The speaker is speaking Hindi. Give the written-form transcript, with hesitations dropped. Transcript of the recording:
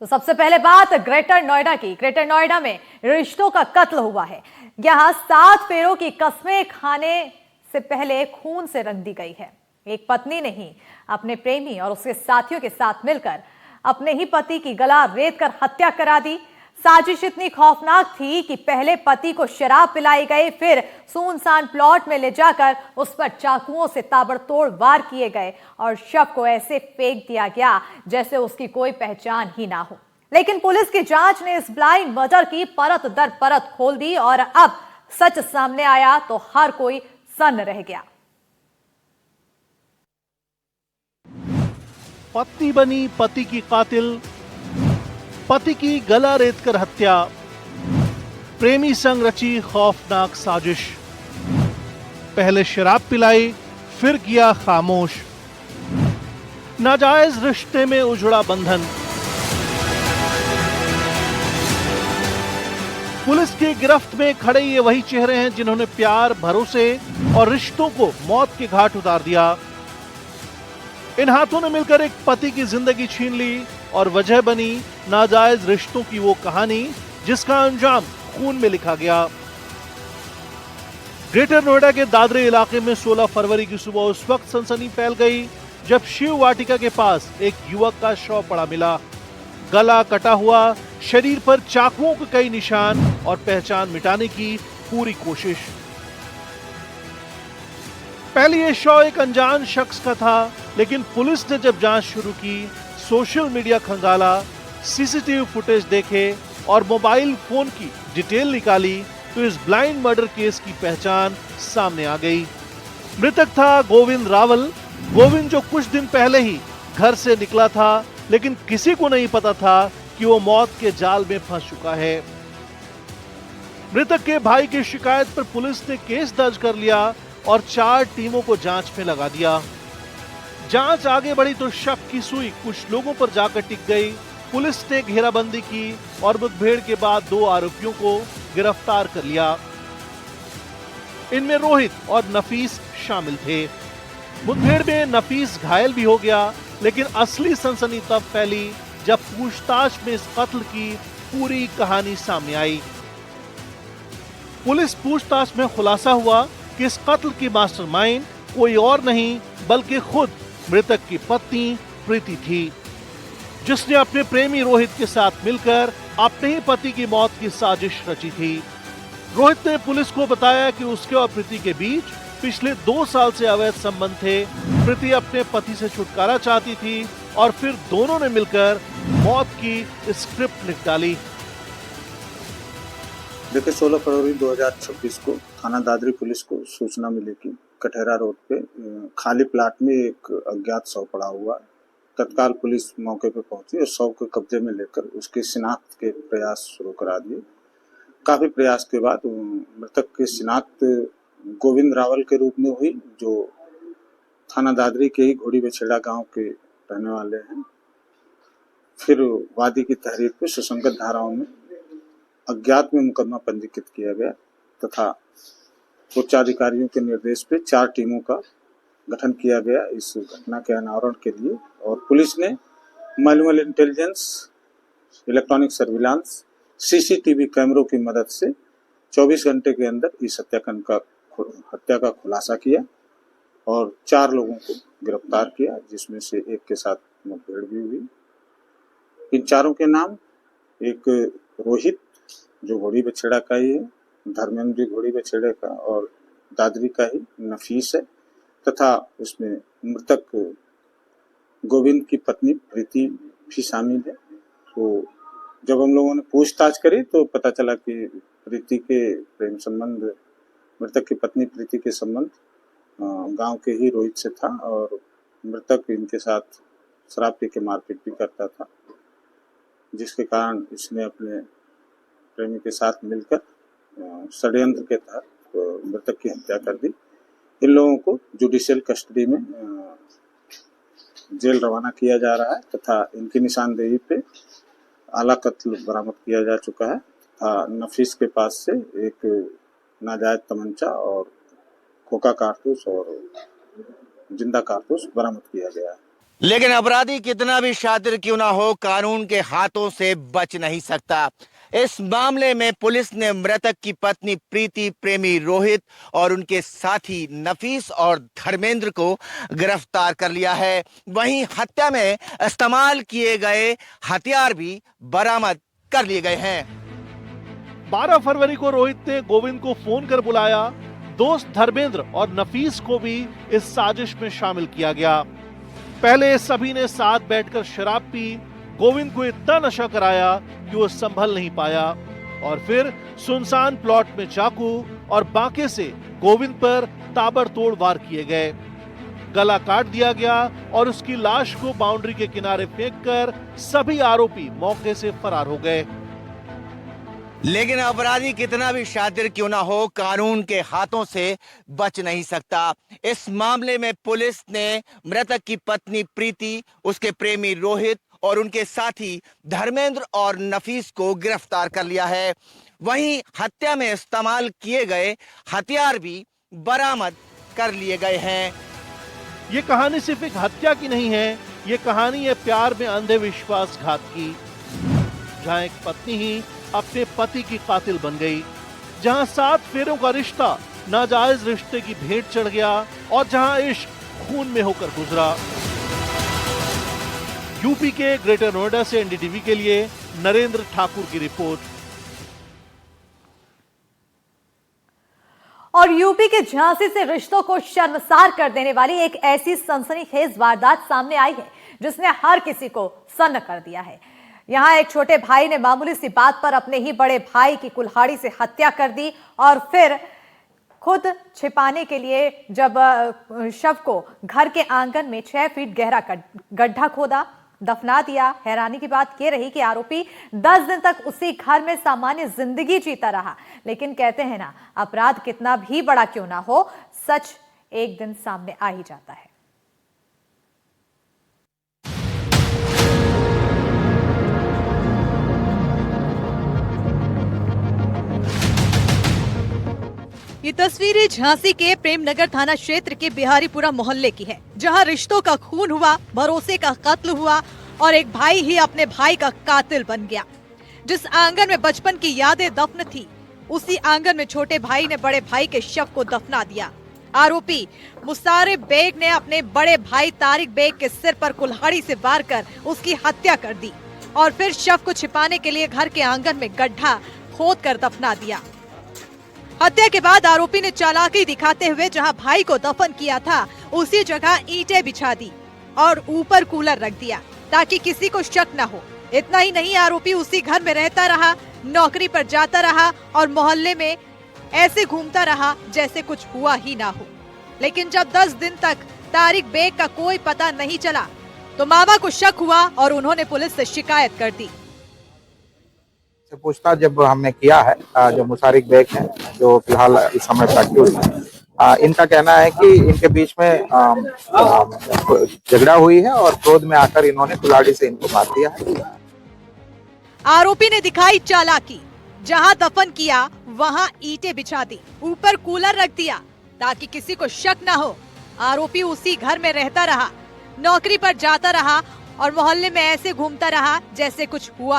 तो सबसे पहले बात ग्रेटर नोएडा की। ग्रेटर नोएडा में रिश्तों का कत्ल हुआ है। यहां 7 फेरों की कस्में खाने से पहले खून से रंग दी गई है। एक पत्नी ने ही अपने प्रेमी और उसके साथियों के साथ मिलकर अपने ही पति की गला रेत कर हत्या करा दी। साजिश इतनी खौफनाक थी कि पहले पति को शराब पिलाई गई, फिर सुनसान प्लॉट में ले जाकर उस पर चाकुओं से ताबड़तोड़ वार किए गए और शव को ऐसे फेंक दिया गया जैसे उसकी कोई पहचान ही ना हो। लेकिन पुलिस की जांच ने इस ब्लाइंड मर्डर की परत दर परत खोल दी और अब सच सामने आया तो हर कोई सन्न रह गया। पत्नी बनी पति की कातिल, पति की गला रेतकर हत्या, प्रेमी संग रची खौफनाक साजिश। पहले शराब पिलाई, फिर किया खामोश। नाजायज रिश्ते में उजड़ा बंधन। पुलिस की गिरफ्त में खड़े ये वही चेहरे हैं जिन्होंने प्यार, भरोसे और रिश्तों को मौत के घाट उतार दिया। इन हाथों ने मिलकर एक पति की जिंदगी छीन ली और वजह बनी नाजायज रिश्तों की वो कहानी जिसका अंजाम खून में लिखा गया। ग्रेटर नोएडा के दादरे इलाके में 16 फरवरी की सुबह उस वक्त सनसनी फैल गई जब शिव वाटिका के पास एक युवक का शव पड़ा मिला। गला कटा हुआ, शरीर पर चाकुओं के कई निशान और पहचान मिटाने की पूरी कोशिश। पहले यह शव एक अनजान शख्स का था, लेकिन पुलिस ने जब जांच शुरू की, सोशल मीडिया खंगाला, सीसीटीवी फुटेज देखे और मोबाइल फोन की डिटेल निकाली तो इस ब्लाइंड मर्डर केस की पहचान सामने आ गई। मृतक था गोविंद रावल। गोविंद जो कुछ दिन पहले ही घर से निकला था, लेकिन किसी को नहीं पता था कि वो मौत के जाल में फंस चुका है। मृतक के भाई की शिकायत पर पुलिस ने केस दर्ज कर लिया और 4 टीमों को जांच में लगा दिया। जांच आगे बढ़ी तो शक की सुई कुछ लोगों पर जाकर टिक गई। पुलिस ने घेराबंदी की और मुठभेड़ के बाद 2 आरोपियों को गिरफ्तार कर लिया। इनमें रोहित और नफीस शामिल थे। मुठभेड़ में नफीस घायल भी हो गया, लेकिन असली सनसनी तब फैली जब पूछताछ में इस कत्ल की पूरी कहानी सामने आई। पुलिस पूछताछ में खुलासा हुआ कि इस कत्ल की मास्टरमाइंड कोई और नहीं बल्कि खुद मृतक की पत्नी प्रीति थी, जिसने अपने प्रेमी रोहित के साथ मिलकर अपने ही पति की मौत की साजिश रची थी। रोहित ने पुलिस को बताया कि उसके और प्रीति के बीच पिछले 2 साल से अवैध संबंध थे। प्रीति अपने पति से छुटकारा चाहती थी और फिर दोनों ने मिलकर मौत की स्क्रिप्ट लिख डाली। देखिए, 16 फरवरी 2026 को थाना दादरी पुलिस को सूचना मिली कि कठेरा रोड पे खाली प्लाट में एक अज्ञात शव पड़ा हुआ। तत्काल पुलिस मौके पे पहुंची और शव को कब्जे में लेकर उसकी शिनाख्त के प्रयास शुरू करा दिए। काफी प्रयास के बाद मृतक की शिनाख्त गोविंद रावल के रूप में हुई, जो थाना दादरी के ही घोड़ी बछेड़ा गांव के रहने वाले हैं। फिर वादी की तहरीर पे सुसंगत धाराओं में अज्ञात में मुकदमा पंजीकृत किया गया तथा उच्चाधिकारियों के निर्देश पे 4 टीमों का गठन किया गया इस घटना के अनावरण के लिए। और पुलिस ने manual intelligence, electronic surveillance, CCTV कैमरों की मदद से 24 घंटे के अंदर इस हत्या का खुलासा किया और 4 लोगों को गिरफ्तार किया, जिसमें से एक के साथ मुठभेड़ भी हुई। इन 4 के नाम, एक रोहित जो घोड़ी बछेड़ा का ही है, धर्मेंद्र घोड़ी बछेड़े का, और दादरी का ही नफीस है तथा उसमें मृतक गोविंद की पत्नी प्रीति भी शामिल है। तो जब हम लोगों ने पूछताछ करी तो पता चला कि प्रीति के प्रेम संबंध, मृतक की पत्नी प्रीति के संबंध गांव के ही रोहित से था और मृतक इनके साथ शराब पी के मारपीट भी करता था, जिसके कारण इसने अपने प्रेमी के साथ मिलकर षड्यंत्र के तहत मृतक की हत्या कर दी। इन लोगों को जुडिशियल कस्टडी में जेल रवाना किया जा रहा है तथा इनकी निशानदेही पे आला कत्ल बरामद किया जा चुका है तथा नफीस के पास से एक नाजायज तमंचा और खोखा कारतूस और जिंदा कारतूस बरामद किया गया है। लेकिन अपराधी कितना भी शातिर क्यों ना हो, कानून के हाथों से बच नहीं सकता। इस मामले में पुलिस ने मृतक की पत्नी प्रीति, प्रेमी रोहित और उनके साथी नफीस और धर्मेंद्र को गिरफ्तार कर लिया है। वहीं हत्या में इस्तेमाल किए गए हथियार भी बरामद कर लिए गए हैं। 12 फरवरी को रोहित ने गोविंद को फोन कर बुलाया। दोस्त धर्मेंद्र और नफीस को भी इस साजिश में शामिल किया गया। पहले सभी ने साथ बैठकर शराब पी। गोविंद को इतना नशा कराया कि वो संभल नहीं पाया और फिर सुनसान प्लॉट में चाकू और बांके से गोविंद पर ताबड़तोड़ वार किए गए। गला काट दिया गया और उसकी लाश को बाउंड्री के किनारे फेंककर सभी आरोपी मौके से फरार हो गए। लेकिन अपराधी कितना भी शातिर क्यों ना हो, कानून के हाथों से बच नहीं सकता। इस मामले में पुलिस ने मृतक की पत्नी प्रीति, उसके प्रेमी रोहित और उनके साथी धर्मेंद्र और नफीस को गिरफ्तार कर लिया है। वहीं हत्या में इस्तेमाल किए गए हथियार भी बरामद कर लिए गए हैं। ये कहानी सिर्फ एक हत्या की नहीं है, ये कहानी है प्यार में अंधे विश्वासघात की, जहां एक पत्नी ही अपने पति की कातिल बन गई, जहां 7 फेरों का रिश्ता नाजायज रिश्ते की भेंट चढ़ गया और जहां इश्क खून में होकर गुजरा। यूपी के ग्रेटर नोएडा से एनडीटीवी के लिए नरेंद्र ठाकुर की रिपोर्ट। और यूपी के झांसी से रिश्तों को शर्मसार कर देने वाली एक ऐसी सनसनीखेज वारदात सामने आई है जिसने हर किसी को सन्न कर दिया है। यहां एक छोटे भाई ने मामूली सी बात पर अपने ही बड़े भाई की कुल्हाड़ी से हत्या कर दी और फिर खुद छिपाने के लिए जब शव को घर के आंगन में 6 फीट गहरा गड्ढा खोदा, दफना दिया। हैरानी की बात यह रही कि आरोपी 10 दिन तक उसी घर में सामान्य जिंदगी जीता रहा। लेकिन कहते हैं ना, अपराध कितना भी बड़ा क्यों ना हो, सच एक दिन सामने आ ही जाता है। ये तस्वीरें झांसी के प्रेमनगर थाना क्षेत्र के बिहारीपुरा मोहल्ले की है, जहां रिश्तों का खून हुआ, भरोसे का कत्ल हुआ और एक भाई ही अपने भाई का कातिल बन गया। जिस आंगन में बचपन की यादें दफन थी, उसी आंगन में छोटे भाई ने बड़े भाई के शव को दफना दिया। आरोपी मुसारिफ बेग ने अपने बड़े भाई तारिक बेग के सिर पर कुल्हाड़ी से वार कर उसकी हत्या कर दी और फिर शव को छिपाने के लिए घर के आंगन में गड्ढा खोद कर दफना दिया। हत्या के बाद आरोपी ने चालाकी दिखाते हुए जहां भाई को दफन किया था, उसी जगह ईंटें बिछा दी और ऊपर कूलर रख दिया ताकि किसी को शक न हो। इतना ही नहीं, आरोपी उसी घर में रहता रहा, नौकरी पर जाता रहा और मोहल्ले में ऐसे घूमता रहा जैसे कुछ हुआ ही ना हो। लेकिन जब 10 दिन तक तारिक बेग का कोई पता नहीं चला तो मामा को शक हुआ और उन्होंने पुलिस से शिकायत कर दी। से पूछताछ जब हमने किया है, जो मुसारिफ बेग हैं, जो फिलहाल इस समय एक्यूज हैं, इनका कहना है कि इनके बीच में झगड़ा हुई है और क्रोध में आकर इन्होंने कुल्हाड़ी से इनको मार दिया है। आरोपी ने दिखाई चालाकी, जहां दफन किया वहां ईंटें बिछा दी, ऊपर कूलर रख दिया ताकि किसी को शक न हो। आरोपी उसी घर में रहता रहा, नौकरी पर जाता रहा और मोहल्ले में ऐसे घूमता रहा जैसे कुछ हुआ